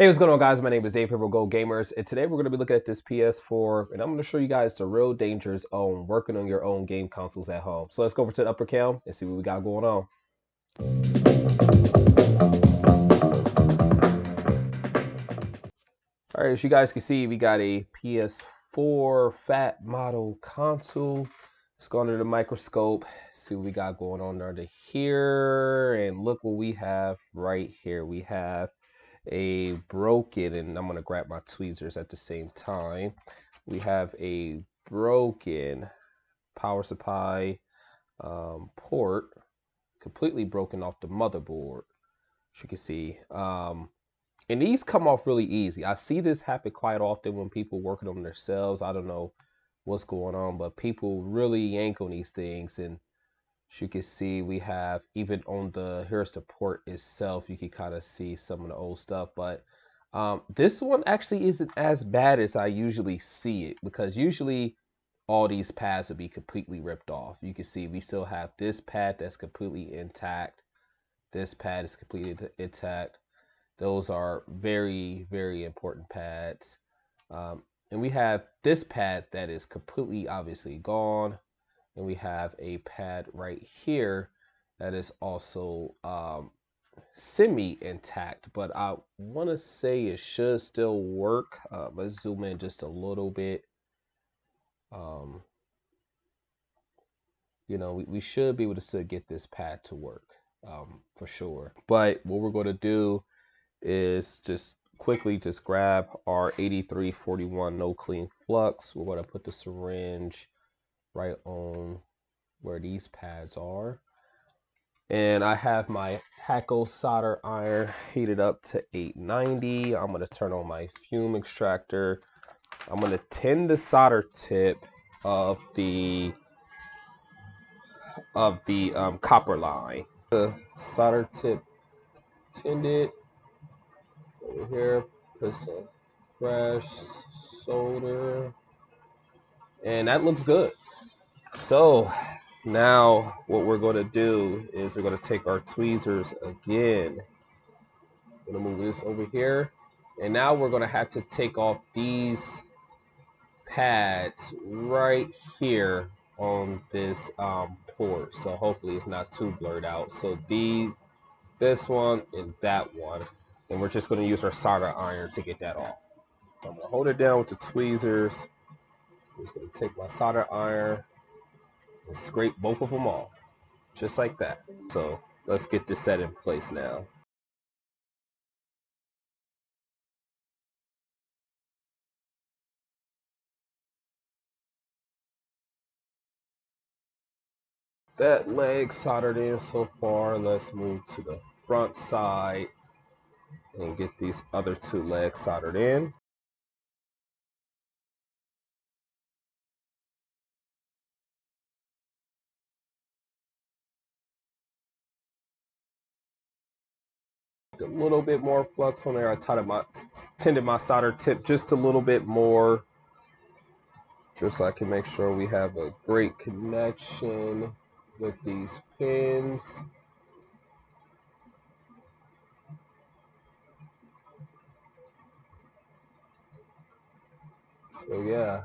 Hey, what's going on, guys? My name is Dave, Go Gamers, and today we're going to be looking at this PS4, and I'm going to show you guys the real dangers on working on your own game consoles at home. So let's go over to the upper cam and see what we got going on. All right, as you guys can see, we got a PS4 fat model console. Let's go under the microscope, see what we got going on under here, and look what we have right here. We have a broken, and I'm gonna grab my tweezers at the same time. We have a broken power supply port, completely broken off the motherboard, as you can see. And these come off really easy. I see this happen quite often when people working on themselves. I don't know what's going on, but people really yank on these things. And as you can see, we have even on here's the port itself, you can kind of see some of the old stuff. But this one actually isn't as bad as I usually see it, because usually all these pads would be completely ripped off. You can see we still have this pad that's completely intact. This pad is completely intact. Those are very, very important pads. And we have this pad that is completely obviously gone. And we have a pad right here that is also semi intact, but I want to say it should still work. Let's zoom in just a little bit. We should be able to still get this pad to work for sure. But what we're going to do is just quickly just grab our 8341 no clean flux. We're going to put the syringe right on where these pads are. And I have my Hackle solder iron heated up to 890. I'm going to turn on my fume extractor. I'm going to tin the solder tip of the copper line. The solder tip tinned over here. Put some fresh solder, and that looks good. So now what we're going to do is we're going to take our tweezers again. I'm going to move this over here. And now we're going to have to take off these pads right here on this port. So hopefully it's not too blurred out. So this one and that one. And we're just going to use our solder iron to get that off. So I'm going to hold it down with the tweezers. I'm just going to take my solder iron and scrape both of them off. Just like that. So let's get this set in place now. That leg soldered in so far. Let's move to the front side and get these other two legs soldered in. A little bit more flux on there. I tended my solder tip just a little bit more, just so I can make sure we have a great connection with these pins. So yeah,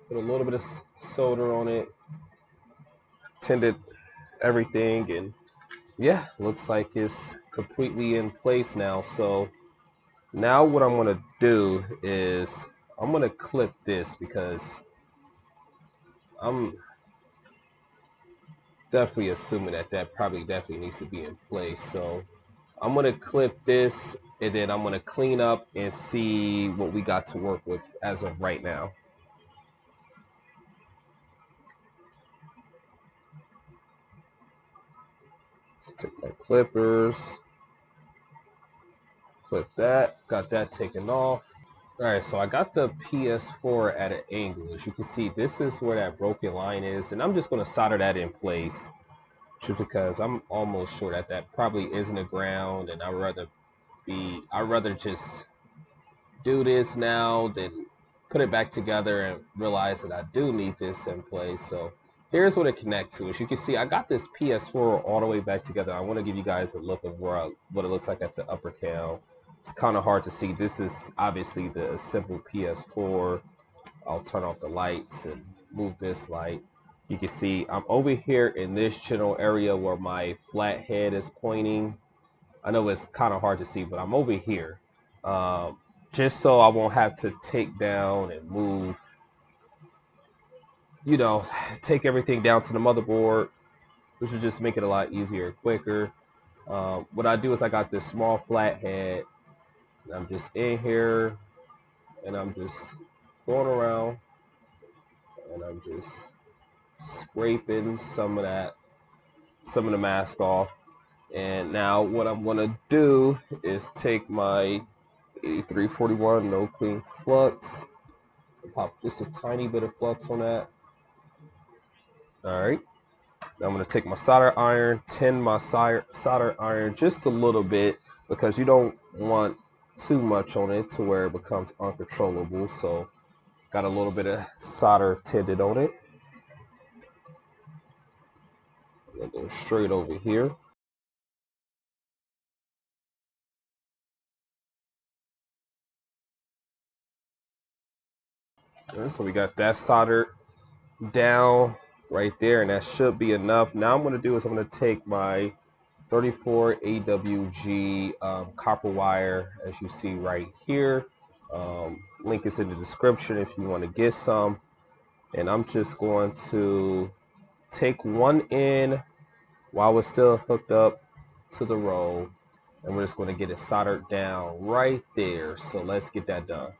put a little bit of solder on it, tended everything, and yeah, looks like it's completely in place now. So now what I'm gonna do is I'm gonna clip this, because I'm definitely assuming that probably definitely needs to be in place. So I'm gonna clip this, and then I'm gonna clean up and see what we got to work with as of right now. Let's take my clippers, clip that, got that taken off. All right, so I got the PS4 at an angle. As you can see, this is where that broken line is, and I'm just gonna solder that in place, just because I'm almost sure that probably isn't a ground, and I'd rather just do this now than put it back together and realize that I do need this in place. So here's what it connects to. As you can see, I got this PS4 all the way back together. I want to give you guys a look of what it looks like at the upper cam. It's kind of hard to see. This is obviously the simple PS4. I'll turn off the lights and move this light. You can see I'm over here in this general area where my flat head is pointing. I know it's kind of hard to see, but I'm over here. Just so I won't have to take down and move, you know, take everything down to the motherboard, which would just make it a lot easier and quicker. What I do is I got this small flat head, and I'm just in here, and I'm just going around, and I'm just scraping some of the mask off. And now what I'm gonna do is take my 8341 no clean flux, pop just a tiny bit of flux on that. All right. Now I'm gonna take my solder iron, tin my solder iron just a little bit because you don't want too much on it to where it becomes uncontrollable. So got a little bit of solder tinted on it. I'm gonna go straight over here. All right, so we got that soldered down right there, and that should be enough. Now I'm gonna do is I'm gonna take my 34 AWG copper wire, as you see right here. Link is in the description if you want to get some. And I'm just going to take one end while it's still hooked up to the roll, and we're just going to get it soldered down right there. So let's get that done.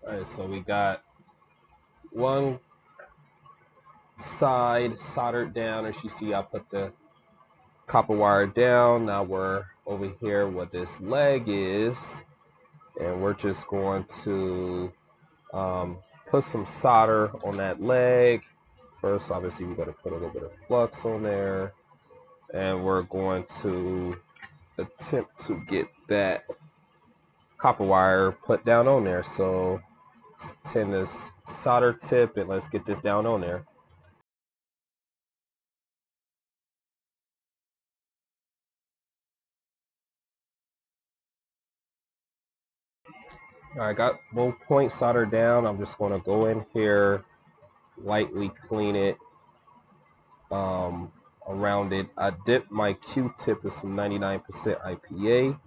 All right, so we got one side soldered down. As you see, I put the copper wire down. Now we're over here where this leg is, and we're just going to put some solder on that leg. First, obviously, we're going to put a little bit of flux on there, and we're going to attempt to get that copper wire put down on there. So tin this solder tip, and let's get this down on there. All right, got both points soldered down. I'm just going to go in here, lightly clean it around it. I dipped my Q-tip with some 99% IPA.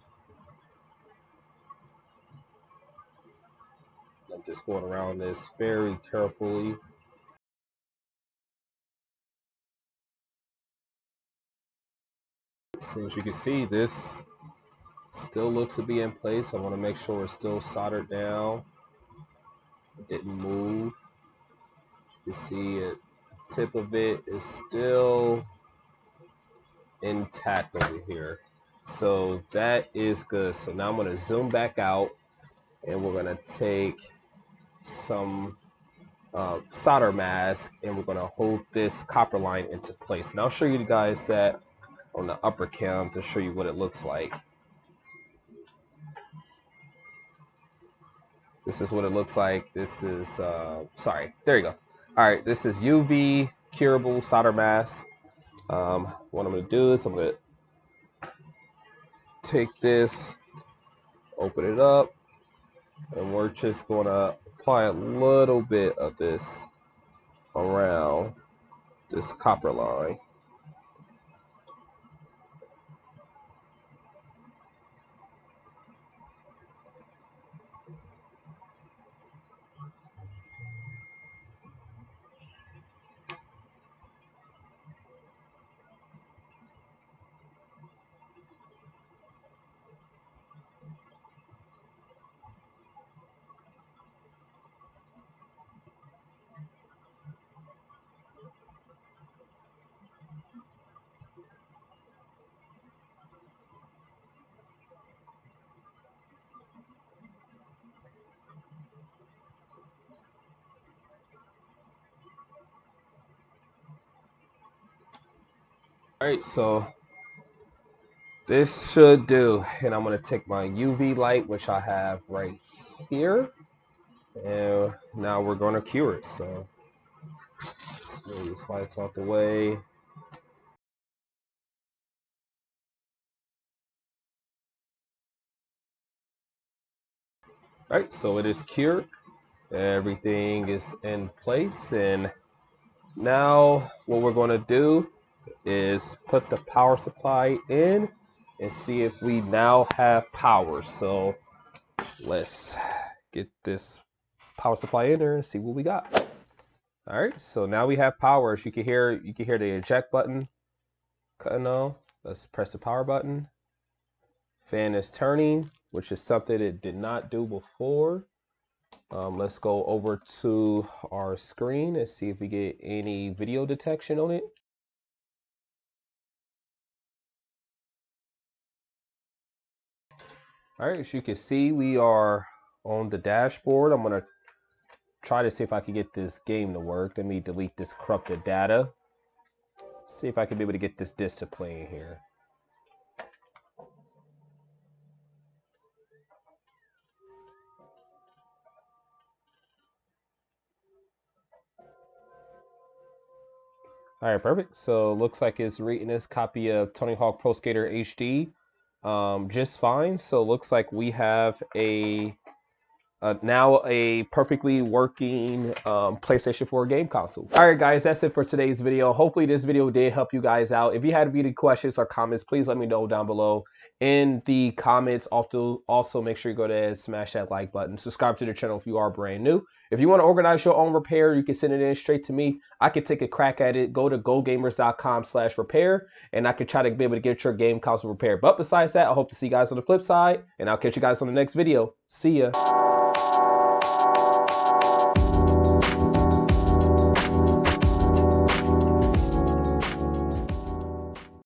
I'm just going around this very carefully. So as you can see, this still looks to be in place. I want to make sure it's still soldered down. It didn't move. You can see it, the tip of it is still intact over here. So that is good. So now I'm going to zoom back out, and we're going to take some solder mask, and we're going to hold this copper line into place. And I'll show you guys that on the upper cam to show you what it looks like. This is what it looks like. This is, sorry, there you go. All right, this is UV curable solder mask. What I'm gonna do is I'm gonna take this, open it up, and we're just gonna apply a little bit of this around this copper line. All right, so This should do. And I'm going to take my UV light, which I have right here. And now we're going to cure it. So move these lights out the way. All right, so it is cured. Everything is in place. And now what we're going to do is put the power supply in and see if we now have power. So let's get this power supply in there and see what we got. All right, so now we have power. As you can hear the eject button cutting on. Let's press the power button. Fan is turning, which is something it did not do before. Let's go over to our screen and see if we get any video detection on it. All right, as you can see, we are on the dashboard. I'm gonna try to see if I can get this game to work. Let me delete this corrupted data. See if I can be able to get this disc to play in here. All right, perfect. So looks like it's reading this copy of Tony Hawk Pro Skater HD just fine. So looks like we have now a perfectly working PlayStation 4 game console. All right, guys, that's it for today's video. Hopefully this video did help you guys out. If you had any questions or comments, please let me know down below in the comments. Also make sure you go there and smash that like button. Subscribe to the channel if you are brand new. If you want to organize your own repair, you can send it in straight to me. I can take a crack at it. Go to gogamers.com/repair and I can try to be able to get your game console repaired. But besides that, I hope to see you guys on the flip side, and I'll catch you guys on the next video. See ya.